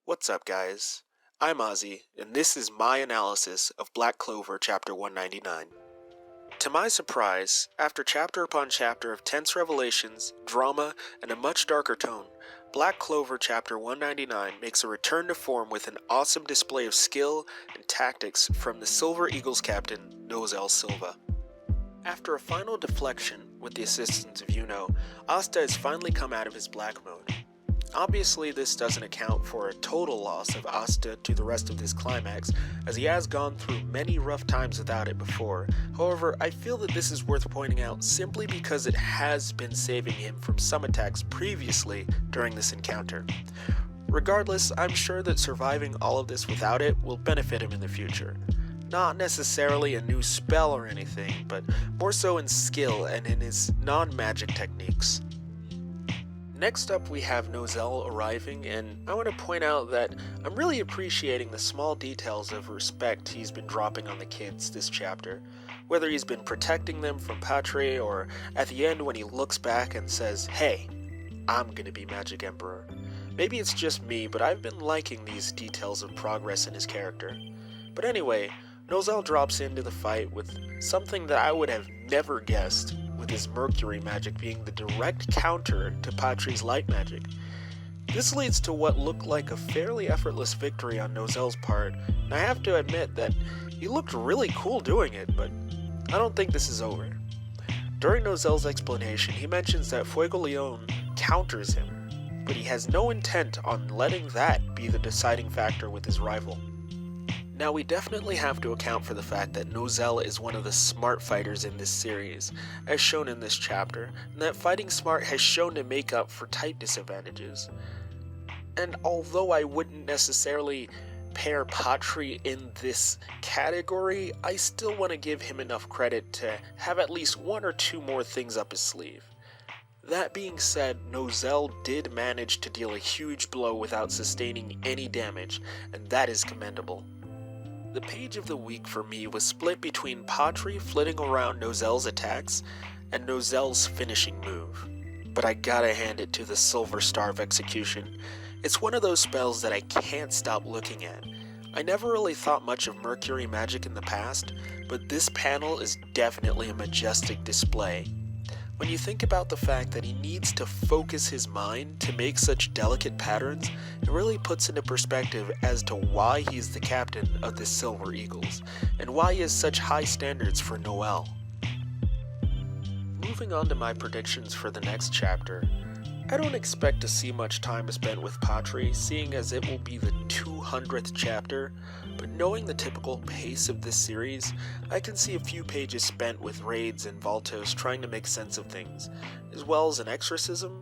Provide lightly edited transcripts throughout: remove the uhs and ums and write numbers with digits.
What's up, guys? I'm Ozzy, and this is my analysis of Black Clover Chapter 199. To my surprise, after chapter upon chapter of tense revelations, drama, and a much darker tone, Black Clover Chapter 199 makes a return to form with an awesome display of skill and tactics from the Silver Eagles captain, Nozel Silva. After a final deflection with the assistance of Yuno, Asta has finally come out of his black mode. Obviously, this doesn't account for a total loss of Asta to the rest of this climax, as he has gone through many rough times without it before. However, I feel that this is worth pointing out simply because it has been saving him from some attacks previously during this encounter. Regardless, I'm sure that surviving all of this without it will benefit him in the future. Not necessarily a new spell or anything, but more so in skill and in his non-magic techniques. Next up we have Nozel arriving, and I want to point out that I'm really appreciating the small details of respect he's been dropping on the kids this chapter. Whether he's been protecting them from Patre, or at the end when he looks back and says, "Hey, I'm gonna be Magic Emperor." Maybe it's just me, but I've been liking these details of progress in his character. But anyway, Nozel drops into the fight with something that I would have never guessed, with his Mercury magic being the direct counter to Patre's light magic. This leads to what looked like a fairly effortless victory on Nozel's part, and I have to admit that he looked really cool doing it, but I don't think this is over. During Nozel's explanation, he mentions that Fuego Leon counters him, but he has no intent on letting that be the deciding factor with his rival. Now, we definitely have to account for the fact that Nozel is one of the smart fighters in this series, as shown in this chapter, and that fighting smart has shown to make up for type disadvantages. And although I wouldn't necessarily pair Patre in this category, I still want to give him enough credit to have at least one or two more things up his sleeve. That being said, Nozel did manage to deal a huge blow without sustaining any damage, and that is commendable. The page of the week for me was split between Patre flitting around Nozel's attacks and Nozel's finishing move. But I gotta hand it to the Silver Star of Execution. It's one of those spells that I can't stop looking at. I never really thought much of Mercury magic in the past, but this panel is definitely a majestic display. When you think about the fact that he needs to focus his mind to make such delicate patterns, it really puts into perspective as to why he's the captain of the Silver Eagles, and why he has such high standards for Noel. Moving on to my predictions for the next chapter, I don't expect to see much time spent with Patre, seeing as it will be the 200th chapter, but knowing the typical pace of this series, I can see a few pages spent with raids and Valtos trying to make sense of things, as well as an exorcism,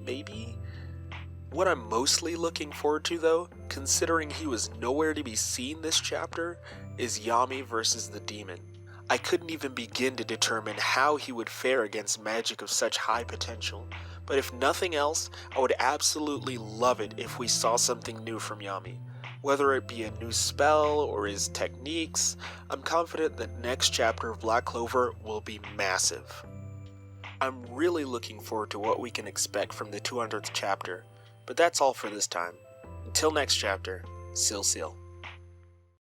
maybe? What I'm mostly looking forward to though, considering he was nowhere to be seen this chapter, is Yami versus the demon. I couldn't even begin to determine how he would fare against magic of such high potential, but if nothing else, I would absolutely love it if we saw something new from Yami. Whether it be a new spell or his techniques, I'm confident that next chapter of Black Clover will be massive. I'm really looking forward to what we can expect from the 200th chapter, but that's all for this time. Until next chapter, Sil Sil.